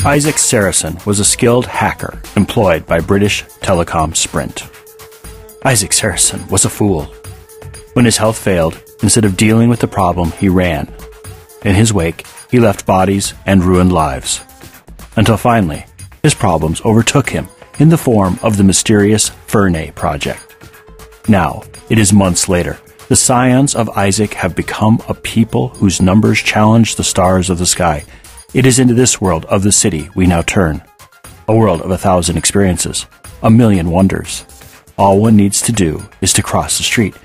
Isaac Sarason was a skilled hacker employed by British Telecom-Sprint. Isaac Sarason was a fool. When his health failed, instead of dealing with the problem, he ran. In his wake, he left bodies and ruined lives. Until finally, his problems overtook him in the form of the mysterious Firmware project. Now, it is months later. The scions of Isaac have become a people whose numbers challenge the stars of the sky. It is into this world of the city we now turn. A world of 1,000 experiences, 1,000,000 wonders. All one needs to do is to cross the street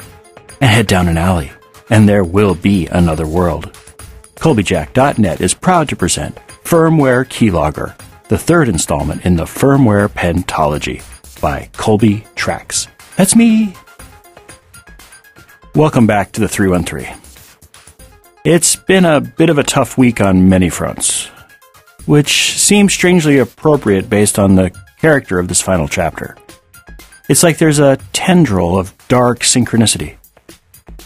and head down an alley, and there will be another world. Colbyjack.net is proud to present Firmware Keylogger, the third installment in the Firmware Pentology by Colbytrax. That's me! Welcome back to the 313. It's been a bit of a tough week on many fronts, which seems strangely appropriate based on the character of this final chapter. It's like there's a tendril of dark synchronicity,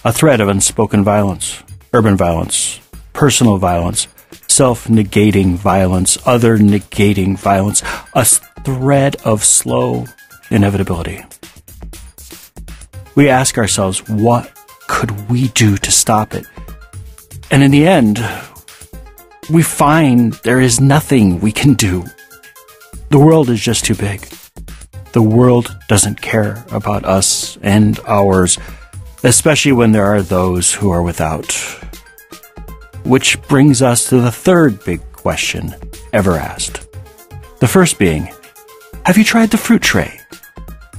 a thread of unspoken violence, urban violence, personal violence, self-negating violence, other-negating violence, a thread of slow inevitability. We ask ourselves, what could we do to stop it? And in the end, we find there is nothing we can do. The world is just too big. The world doesn't care about us and ours, especially when there are those who are without. Which brings us to the third big question ever asked. The first being, have you tried the fruit tray?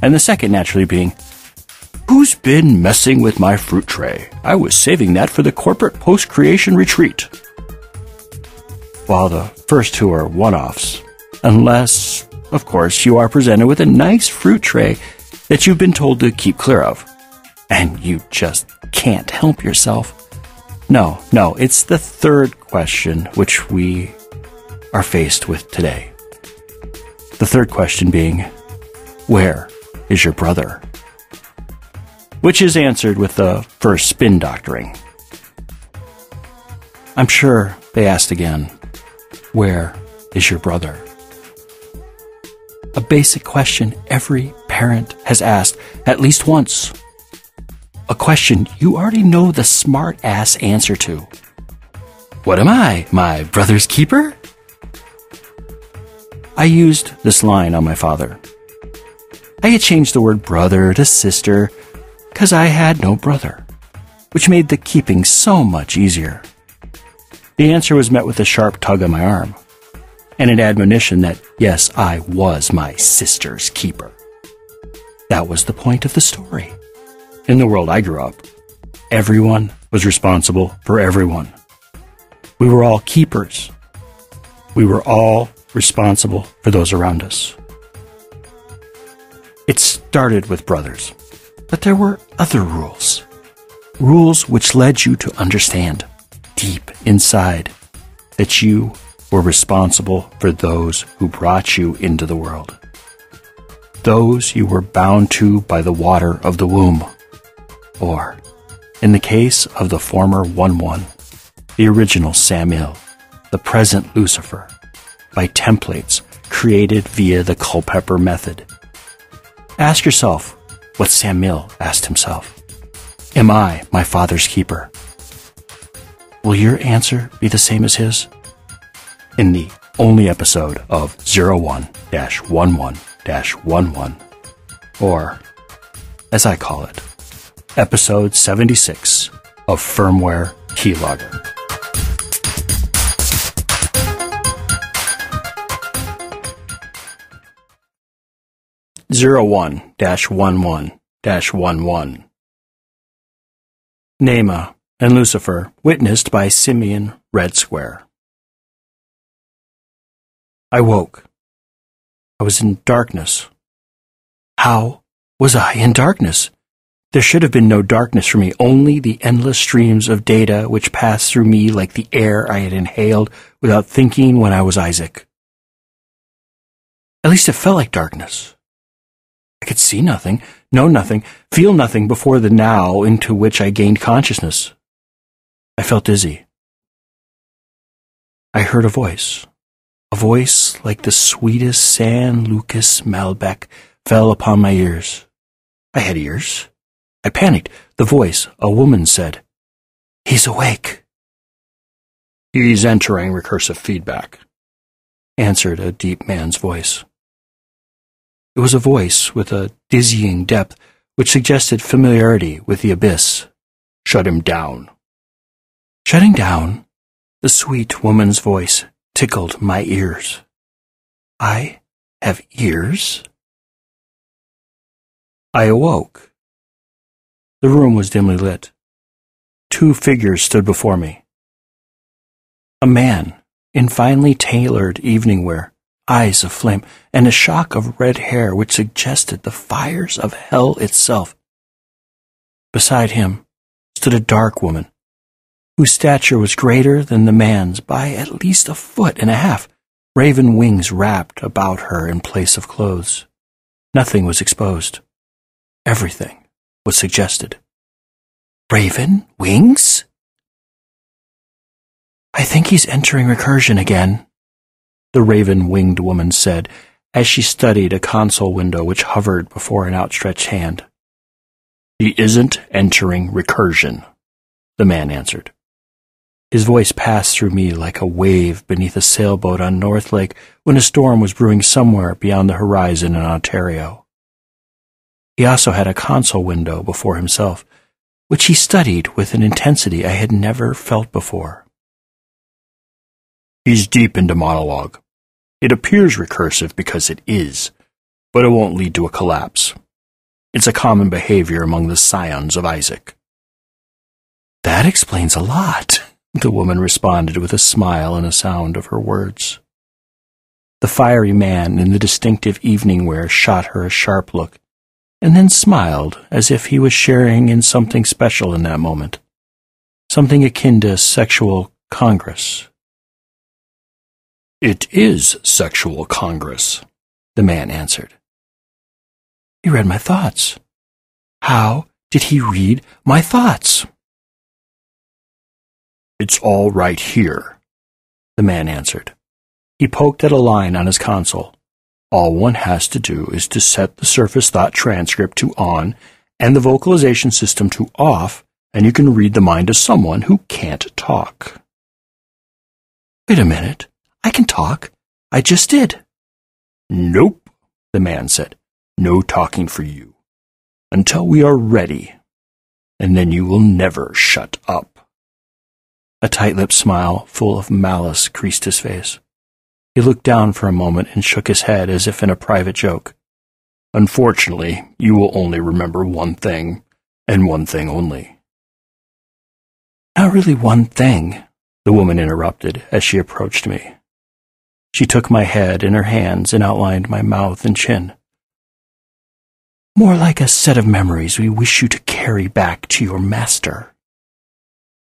And the second naturally being, who's been messing with my fruit tray? I was saving that for the corporate post-creation retreat. While the first two are one-offs, unless, of course, you are presented with a nice fruit tray that you've been told to keep clear of, and you just can't help yourself. No, it's the third question which we are faced with today. The third question being, where is your brother? Which is answered with the first spin doctoring. I'm sure they asked again, where is your brother? A basic question every parent has asked at least once. A question you already know the smart-ass answer to. What am I, my brother's keeper? I used this line on my father. I had changed the word brother to sister because I had no brother, which made the keeping so much easier. The answer was met with a sharp tug on my arm, and an admonition that, yes, I was my sister's keeper. That was the point of the story. In the world I grew up, everyone was responsible for everyone. We were all keepers. We were all responsible for those around us. It started with brothers. But there were other rules. Rules which led you to understand, deep inside, that you were responsible for those who brought you into the world. Those you were bound to by the water of the womb. Or, in the case of the former 1-1, the original Samael, the present Lucifer, by templates created via the Culpeper method. Ask yourself, what Samael asked himself. Am I my father's keeper? Will your answer be the same as his? In the only episode of 01-11-11, or, as I call it, episode 76 of Firmware Keylogger. (01-11-11) Nema and Lucifer witnessed by Simeon Red Square. I woke. I was in darkness. How was I in darkness? There should have been no darkness for me, only the endless streams of data which passed through me like the air I had inhaled without thinking when I was Isaac. At least it felt like darkness. I could see nothing, know nothing, feel nothing before the now into which I gained consciousness. I felt dizzy. I heard a voice A voice like the sweetest San Lucas Malbec fell upon my ears. I had ears. I panicked. The voice, a woman, said, "He's awake." "He's entering recursive feedback," answered a deep man's voice. It was a voice with a dizzying depth which suggested familiarity with the abyss. "Shut him down." Shutting down, the sweet woman's voice tickled my ears. I have ears? I awoke. The room was dimly lit. Two figures stood before me. A man in finely tailored evening wear, eyes of flame, and a shock of red hair which suggested the fires of hell itself. Beside him stood a dark woman, whose stature was greater than the man's by at least 1.5 feet, raven wings wrapped about her in place of clothes. Nothing was exposed. Everything was suggested. Raven wings? "I think he's entering recursion again," the raven-winged woman said as she studied a console window which hovered before an outstretched hand. "He isn't entering recursion," the man answered. His voice passed through me like a wave beneath a sailboat on North Lake when a storm was brewing somewhere beyond the horizon in Ontario. He also had a console window before himself, which he studied with an intensity I had never felt before. "He's deep into monologue. It appears recursive because it is, but it won't lead to a collapse. It's a common behavior among the scions of Isaac." "That explains a lot," the woman responded with a smile and a sound of her words. The fiery man in the distinctive evening wear shot her a sharp look, and then smiled as if he was sharing in something special in that moment, something akin to sexual congress. "It is sexual congress," the man answered. He read my thoughts. How did he read my thoughts? "It's all right here," the man answered. He poked at a line on his console. "All one has to do is to set the surface thought transcript to on and the vocalization system to off, and you can read the mind of someone who can't talk." "Wait a minute. I can talk. I just did." "Nope," the man said. "No talking for you. Until we are ready. And then you will never shut up." A tight-lipped smile full of malice creased his face. He looked down for a moment and shook his head as if in a private joke. "Unfortunately, you will only remember one thing, and one thing only." "Not really one thing," the woman interrupted as she approached me. She took my head in her hands and outlined my mouth and chin. "More like a set of memories we wish you to carry back to your master."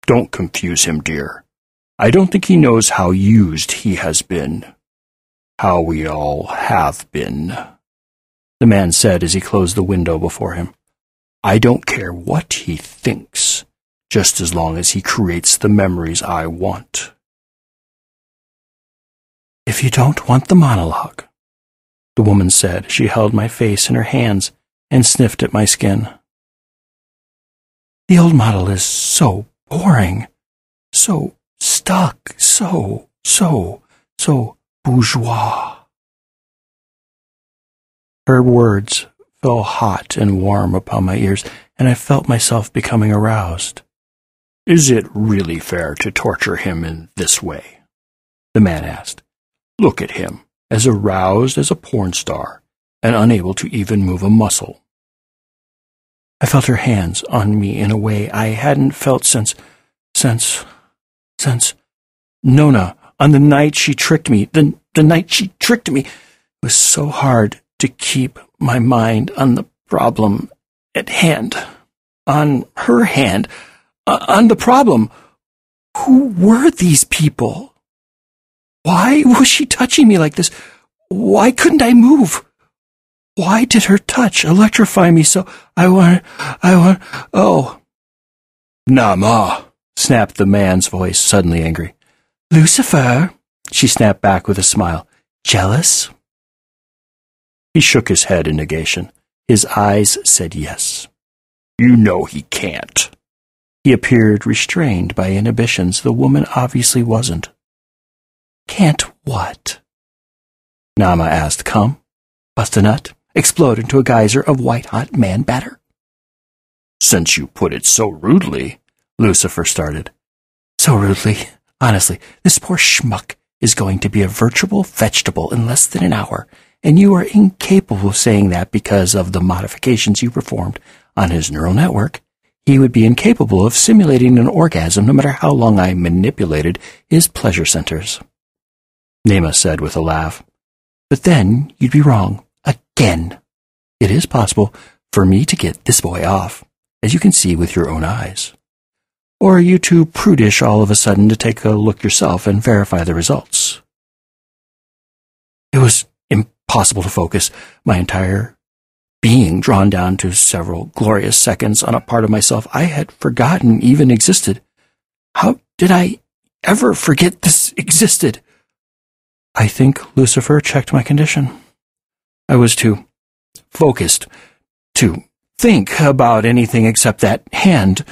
"Don't confuse him, dear. I don't think he knows how used he has been. How we all have been," the man said as he closed the window before him. "I don't care what he thinks, just as long as he creates the memories I want." "If you don't want the monologue," the woman said as she held my face in her hands and sniffed at my skin. "The old model is so boring, so stuck, so bourgeois." Her words fell hot and warm upon my ears, and I felt myself becoming aroused. "Is it really fair to torture him in this way?" the man asked. "Look at him, as aroused as a porn star, and unable to even move a muscle." I felt her hands on me in a way I hadn't felt since Nona, on the night she tricked me. The night she tricked me. It was so hard to keep my mind on the problem at hand. On her hand. On the problem. Who were these people? Why was she touching me like this? Why couldn't I move? Why did her touch electrify me so? Oh. "Nah, ma," snapped the man's voice, suddenly angry. "Lucifer," She snapped back with a smile. Jealous? He shook his head in negation. His eyes said yes. You know he can't. He appeared restrained by inhibitions the woman obviously wasn't. Can't what? Nama asked. Come? Bust a nut? Explode into a geyser of white-hot man batter? Since you put it so rudely, Lucifer started. So rudely? Honestly, this poor schmuck is going to be a virtual vegetable in less than an hour, and you are incapable of saying that because of the modifications you performed on his neural network. He would be incapable of simulating an orgasm no matter how long I manipulated his pleasure centers. Nema said with a laugh. But then you'd be wrong. Again. It is possible for me to get this boy off, as you can see with your own eyes. Or are you too prudish all of a sudden to take a look yourself and verify the results? It was impossible to focus, my entire being drawn down to several glorious seconds on a part of myself I had forgotten even existed. How did I ever forget this existed? I think Lucifer checked my condition. I was too focused to think about anything except that hand.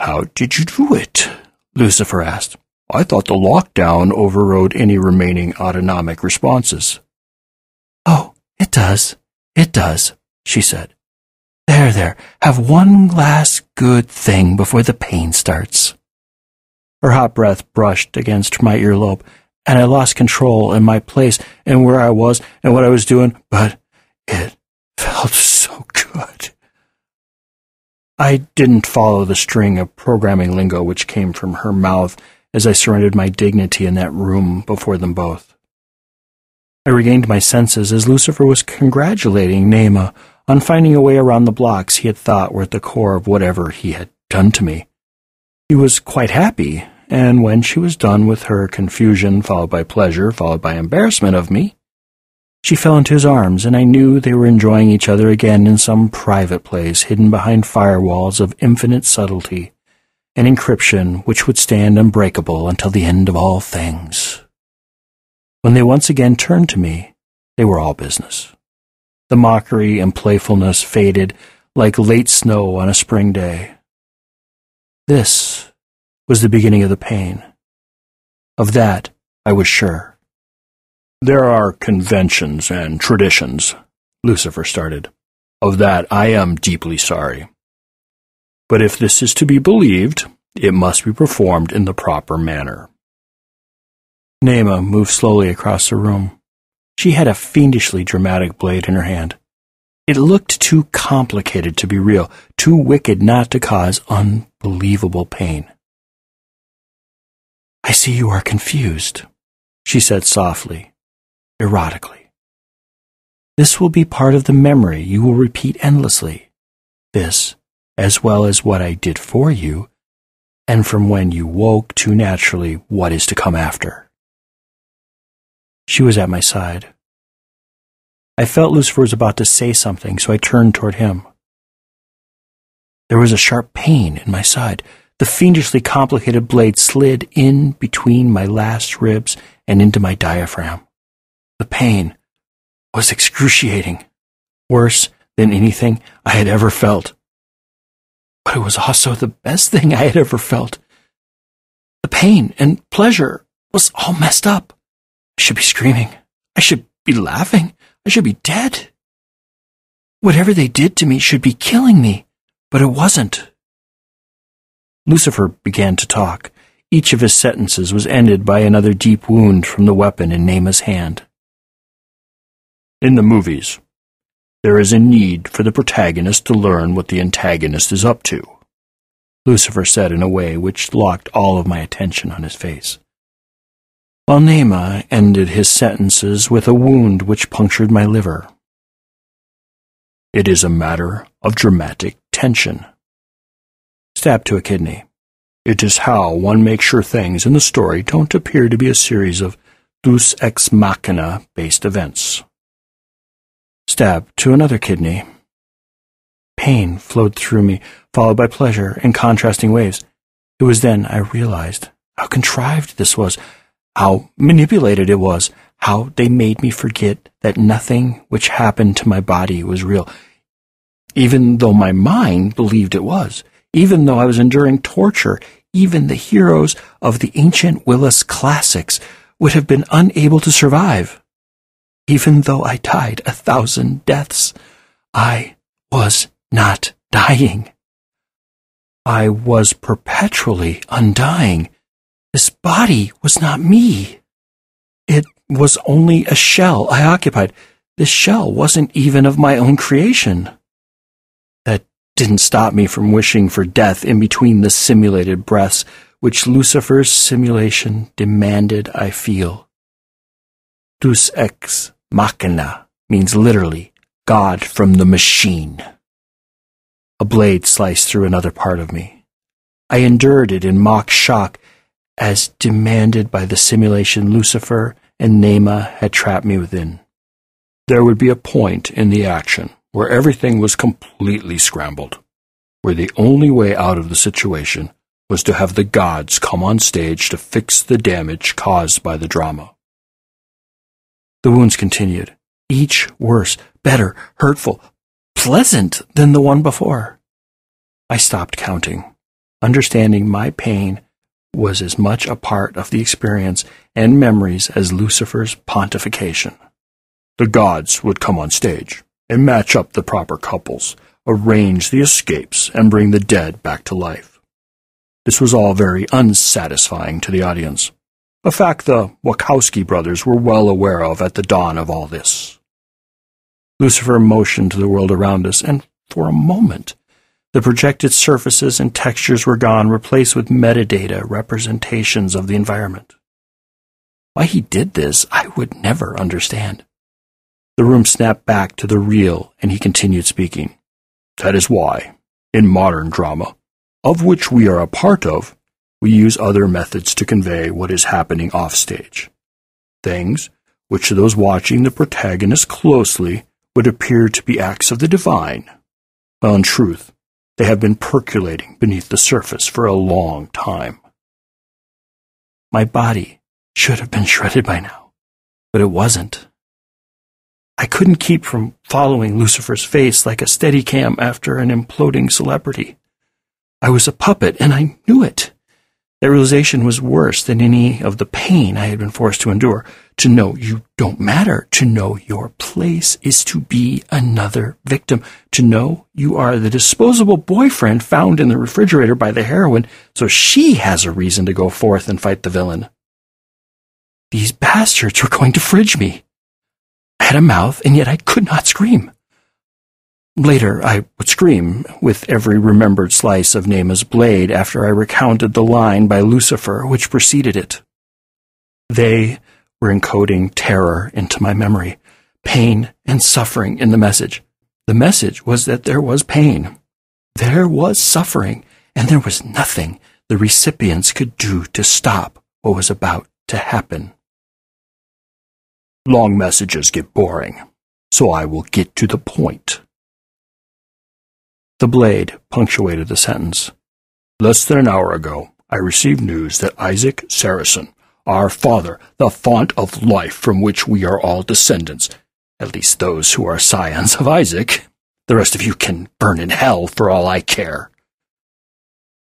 How did you do it? Lucifer asked. I thought the lockdown overrode any remaining autonomic responses. Oh, it does. It does, she said. There, have one last good thing before the pain starts. Her hot breath brushed against my earlobe, and I lost control in my place and where I was and what I was doing, but it felt so good. I didn't follow the string of programming lingo which came from her mouth as I surrendered my dignity in that room before them both. I regained my senses as Lucifer was congratulating Nema on finding a way around the blocks he had thought were at the core of whatever he had done to me. He was quite happy, and when she was done with her confusion, followed by pleasure, followed by embarrassment of me, she fell into his arms, and I knew they were enjoying each other again in some private place hidden behind firewalls of infinite subtlety and encryption which would stand unbreakable until the end of all things. When they once again turned to me, they were all business. The mockery and playfulness faded like late snow on a spring day. This was the beginning of the pain. Of that I was sure. There are conventions and traditions, Lucifer started. Of that I am deeply sorry. But if this is to be believed, it must be performed in the proper manner. Nema moved slowly across the room. She had a fiendishly dramatic blade in her hand. It looked too complicated to be real, too wicked not to cause unbelievable pain. I see you are confused, she said softly, erotically. This will be part of the memory you will repeat endlessly. This, as well as what I did for you, and from when you woke to naturally what is to come after. She was at my side. I felt Lucifer was about to say something, so I turned toward him. There was a sharp pain in my side. The fiendishly complicated blade slid in between my last ribs and into my diaphragm. The pain was excruciating, worse than anything I had ever felt. But it was also the best thing I had ever felt. The pain and pleasure was all messed up. I should be screaming. I should be laughing. I should be dead. Whatever they did to me should be killing me, but it wasn't. Lucifer began to talk. Each of his sentences was ended by another deep wound from the weapon in Nema's hand. In the movies, there is a need for the protagonist to learn what the antagonist is up to, Lucifer said in a way which locked all of my attention on his face, while Nema ended his sentences with a wound which punctured my liver. It is a matter of dramatic tension. Stab to a kidney. It is how one makes sure things in the story don't appear to be a series of deus ex machina-based events. Stab to another kidney. Pain flowed through me, followed by pleasure in contrasting waves. It was then I realized how contrived this was, how manipulated it was, how they made me forget that nothing which happened to my body was real, even though my mind believed it was, even though I was enduring torture. Even the heroes of the ancient Willis classics would have been unable to survive. Even though I died 1,000 deaths, I was not dying. I was perpetually undying. This body was not me. It was only a shell I occupied. This shell wasn't even of my own creation. That didn't stop me from wishing for death in between the simulated breaths which Lucifer's simulation demanded I feel. Deus ex machina means literally God from the machine. A blade sliced through another part of me. I endured it in mock shock as demanded by the simulation Lucifer and Nema had trapped me within. There would be a point in the action where everything was completely scrambled, where the only way out of the situation was to have the gods come on stage to fix the damage caused by the drama. The wounds continued, each worse, better, hurtful, pleasant than the one before. I stopped counting, understanding my pain was as much a part of the experience and memories as Lucifer's pontification. The gods would come on stage and match up the proper couples, arrange the escapes, and bring the dead back to life. This was all very unsatisfying to the audience, a fact the Wachowski brothers were well aware of at the dawn of all this. Lucifer motioned to the world around us, and for a moment, the projected surfaces and textures were gone, replaced with metadata representations of the environment. Why he did this, I would never understand. The room snapped back to the real, and he continued speaking. That is why, in modern drama, of which we are a part of, we use other methods to convey what is happening offstage. Things which to those watching the protagonist closely would appear to be acts of the divine, while in truth they have been percolating beneath the surface for a long time. My body should have been shredded by now, but it wasn't. I couldn't keep from following Lucifer's face like a Steadicam after an imploding celebrity. I was a puppet, and I knew it. That realization was worse than any of the pain I had been forced to endure. To know you don't matter, to know your place is to be another victim, to know you are the disposable boyfriend found in the refrigerator by the heroine, so she has a reason to go forth and fight the villain. These bastards were going to fridge me. I had a mouth, and yet I could not scream. Later, I would scream with every remembered slice of Nema's blade after I recounted the line by Lucifer which preceded it. They were encoding terror into my memory, pain and suffering in the message. The message was that there was pain, there was suffering, and there was nothing the recipients could do to stop what was about to happen. Long messages get boring, so I will get to the point. The blade punctuated the sentence. Less than an hour ago, I received news that Isaac Sarason, our father, the font of life from which we are all descendants, at least those who are scions of Isaac, the rest of you can burn in hell for all I care.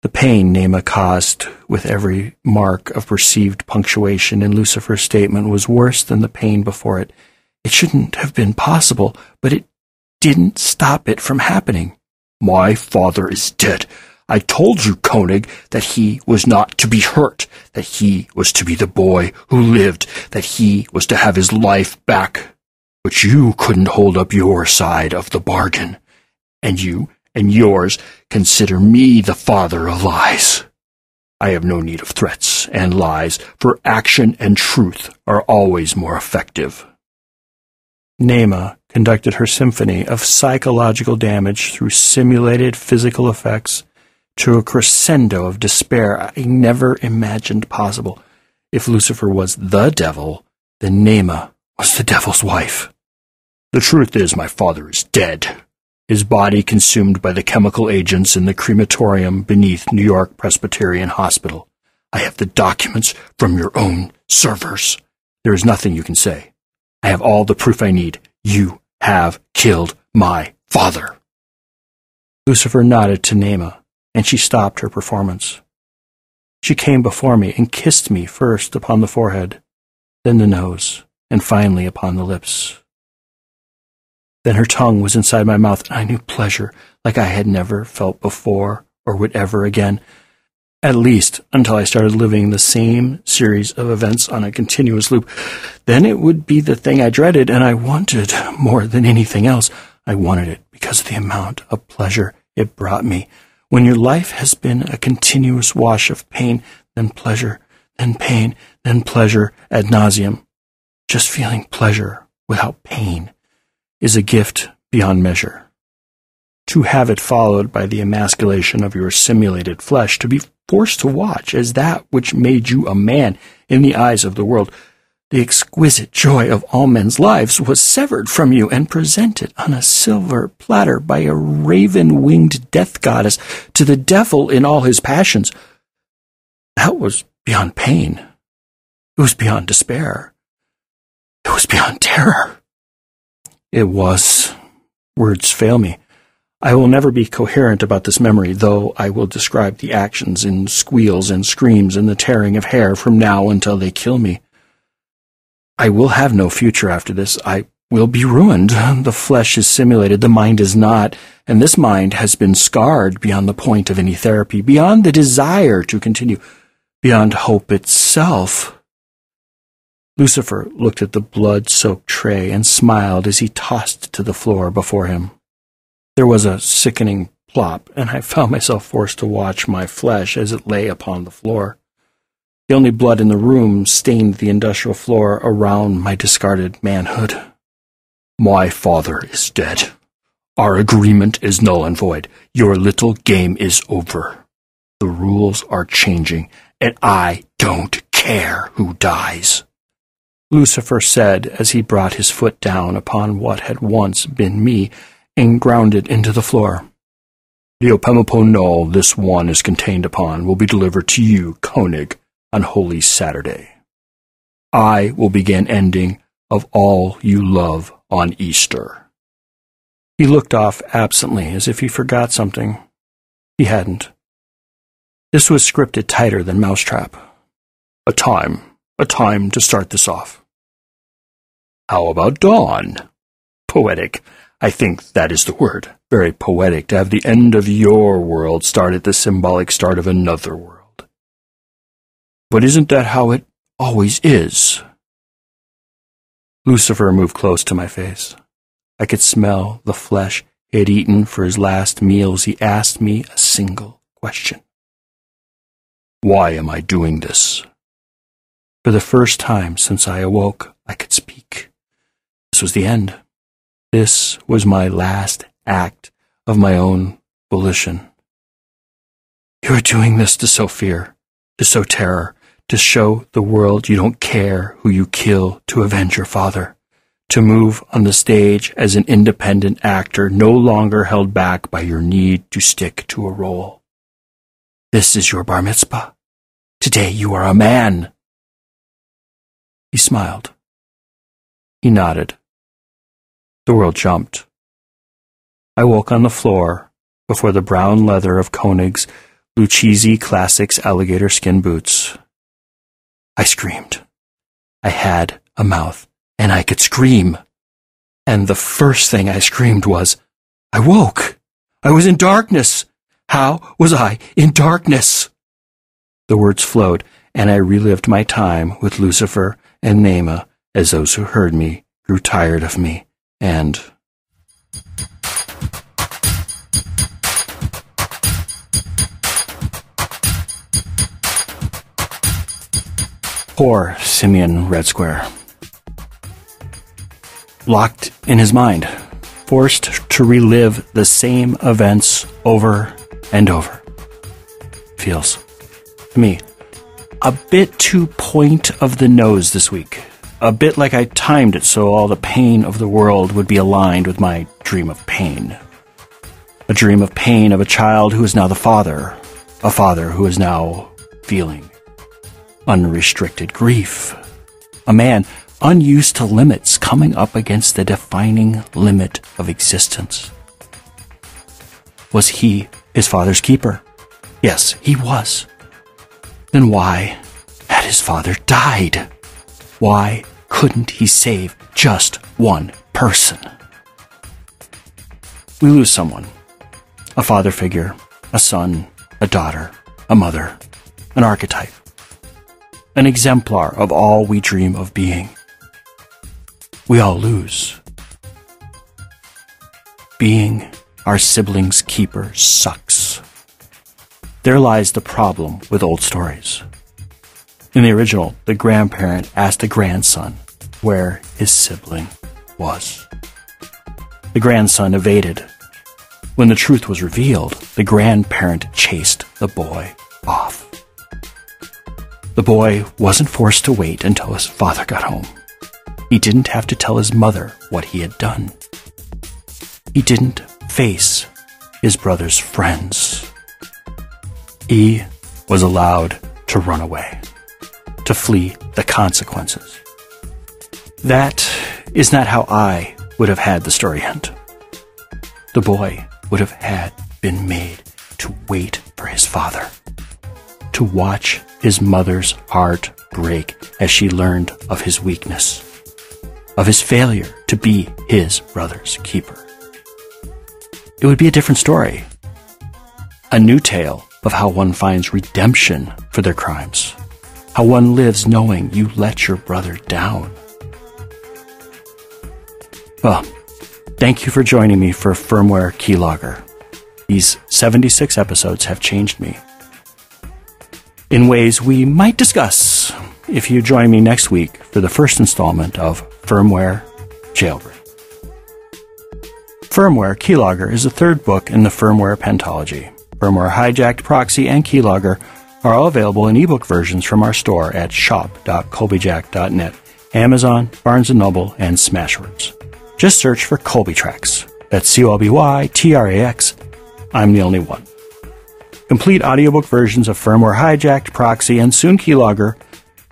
The pain Nema caused with every mark of perceived punctuation in Lucifer's statement was worse than the pain before it. It shouldn't have been possible, but it didn't stop it from happening. My father is dead. I told you, Koenig, that he was not to be hurt, that he was to be the boy who lived, that he was to have his life back. But you couldn't hold up your side of the bargain, and you and yours consider me the father of lies. I have no need of threats and lies, for action and truth are always more effective. Nema conducted her symphony of psychological damage through simulated physical effects to a crescendo of despair I never imagined possible. If Lucifer was the devil, then Nema was the devil's wife. The truth is, my father is dead, his body consumed by the chemical agents in the crematorium beneath New York Presbyterian Hospital. I have the documents from your own servers. There is nothing you can say. I have all the proof I need. You have killed my father. Lucifer nodded to Naima, and she stopped her performance. She came before me and kissed me first upon the forehead, then the nose, and finally upon the lips. Then her tongue was inside my mouth, and I knew pleasure like I had never felt before or would ever again, at least until I started living the same series of events on a continuous loop. Then it would be the thing I dreaded, and I wanted more than anything else. I wanted it because of the amount of pleasure it brought me. When your life has been a continuous wash of pain, then pleasure, then pain, then pleasure ad nauseum, just feeling pleasure without pain is a gift beyond measure. To have it followed by the emasculation of your simulated flesh, to be forced to watch as that which made you a man in the eyes of the world, the exquisite joy of all men's lives, was severed from you and presented on a silver platter by a raven-winged death goddess to the devil in all his passions. That was beyond pain. It was beyond despair. It was beyond terror. It was. Words fail me. I will never be coherent about this memory, though I will describe the actions in squeals and screams and the tearing of hair from now until they kill me. I will have no future after this. I will be ruined. The flesh is simulated, the mind is not, and this mind has been scarred beyond the point of any therapy, beyond the desire to continue, beyond hope itself. Lucifer looked at the blood-soaked tray and smiled as he tossed it to the floor before him. There was a sickening plop, and I found myself forced to watch my flesh as it lay upon the floor. The only blood in the room stained the industrial floor around my discarded manhood. My father is dead. Our agreement is null and void. Your little game is over. The rules are changing, and I don't care who dies. Lucifer said as he brought his foot down upon what had once been me and ground it into the floor. The Opemapono this one is contained upon will be delivered to you, Koenig, on Holy Saturday. I will begin ending of all you love on Easter. He looked off absently as if he forgot something. He hadn't. This was scripted tighter than Mousetrap. A time to start this off. How about dawn? Poetic. I think that is the word. Very poetic to have the end of your world start at the symbolic start of another world. But isn't that how it always is? Lucifer moved close to my face. I could smell the flesh he had eaten for his last meals. He asked me a single question. Why am I doing this? For the first time since I awoke, I could speak. This was the end. This was my last act of my own volition. You are doing this to sow fear, to sow terror, to show the world you don't care who you kill to avenge your father, to move on the stage as an independent actor no longer held back by your need to stick to a role. This is your bar mitzvah. Today you are a man. He smiled. He nodded. The world jumped. I woke on the floor before the brown leather of Koenig's Lucchese Classics alligator skin boots. I screamed. I had a mouth, and I could scream. And the first thing I screamed was, I woke. I was in darkness. How was I in darkness? The words flowed, and I relived my time with Lucifer and Naima as those who heard me grew tired of me, and... Poor Simeon Red Square. Locked in his mind, forced to relive the same events over and over. Feels, to me, a bit too point of the nose this week. A bit like I timed it so all the pain of the world would be aligned with my dream of pain. A dream of pain of a child who is now the father. A father who is now feeling unrestricted grief. A man unused to limits coming up against the defining limit of existence. Was he his father's keeper? Yes, he was. Then why had his father died? Why couldn't he save just one person? We lose someone. A father figure, a son, a daughter, a mother, an archetype. An exemplar of all we dream of being. We all lose. Being our sibling's keeper sucks. There lies the problem with old stories. In the original, the grandparent asked the grandson where his sibling was. The grandson evaded. When the truth was revealed, the grandparent chased the boy off. The boy wasn't forced to wait until his father got home. He didn't have to tell his mother what he had done. He didn't face his brother's friends. He was allowed to run away, to flee the consequences. That is not how I would have had the story end. The boy would have had been made to wait for his father, to watch his mother's heart break as she learned of his weakness, of his failure to be his brother's keeper. It would be a different story. A new tale of how one finds redemption for their crimes, how one lives knowing you let your brother down. Well, thank you for joining me for Firmware Keylogger. These 76 episodes have changed me in ways we might discuss if you join me next week for the first installment of Firmware Jailbreak. Firmware Keylogger is the third book in the Firmware pentology. Firmware Hijacked, Proxy, and Keylogger are all available in ebook versions from our store at shop.Colbyjack.net, Amazon, Barnes & Noble, and Smashwords. Just search for Colbytrax. That's Colbytrax. I'm the only one. Complete audiobook versions of Firmware Hijacked, Proxy, and soon Keylogger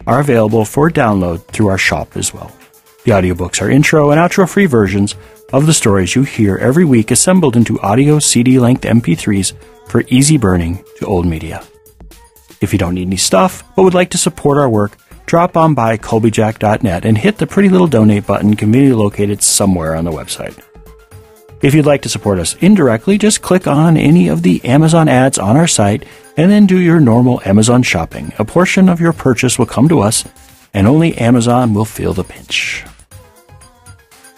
are available for download through our shop as well. The audiobooks are intro and outro free versions of the stories you hear every week assembled into audio CD-length MP3s for easy burning to old media. If you don't need any stuff but would like to support our work, drop on by Colbyjack.net and hit the pretty little donate button conveniently located somewhere on the website. If you'd like to support us indirectly, just click on any of the Amazon ads on our site and then do your normal Amazon shopping. A portion of your purchase will come to us, and only Amazon will feel the pinch.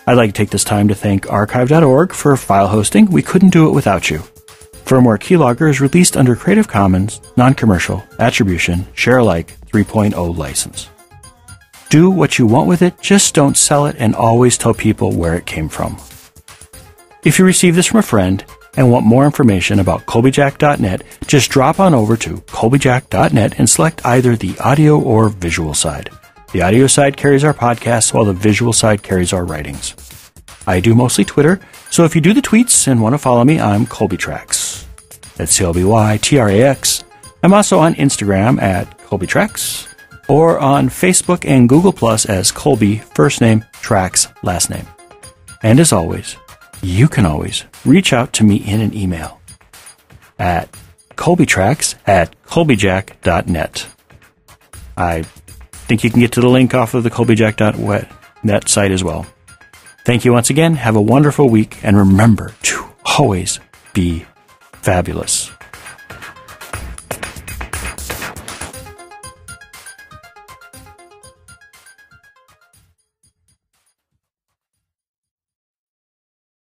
I'd like to take this time to thank archive.org for file hosting. We couldn't do it without you. Firmware Keylogger is released under Creative Commons, Non-Commercial, Attribution, Share Alike 3.0 license. Do what you want with it, just don't sell it, and always tell people where it came from. If you receive this from a friend and want more information about Colbyjack.net, just drop on over to Colbyjack.net and select either the audio or visual side. The audio side carries our podcasts, while the visual side carries our writings. I do mostly Twitter, so if you do the tweets and want to follow me, I'm Colbytrax. That's Colbytrax. I'm also on Instagram at Colbytrax, or on Facebook and Google Plus as Colby, first name, Trax, last name. And as always, you can always reach out to me in an email at Colbytrax@Colbyjack.net. I think you can get to the link off of the Colbyjack.net site as well. Thank you once again. Have a wonderful week, and remember to always be fabulous.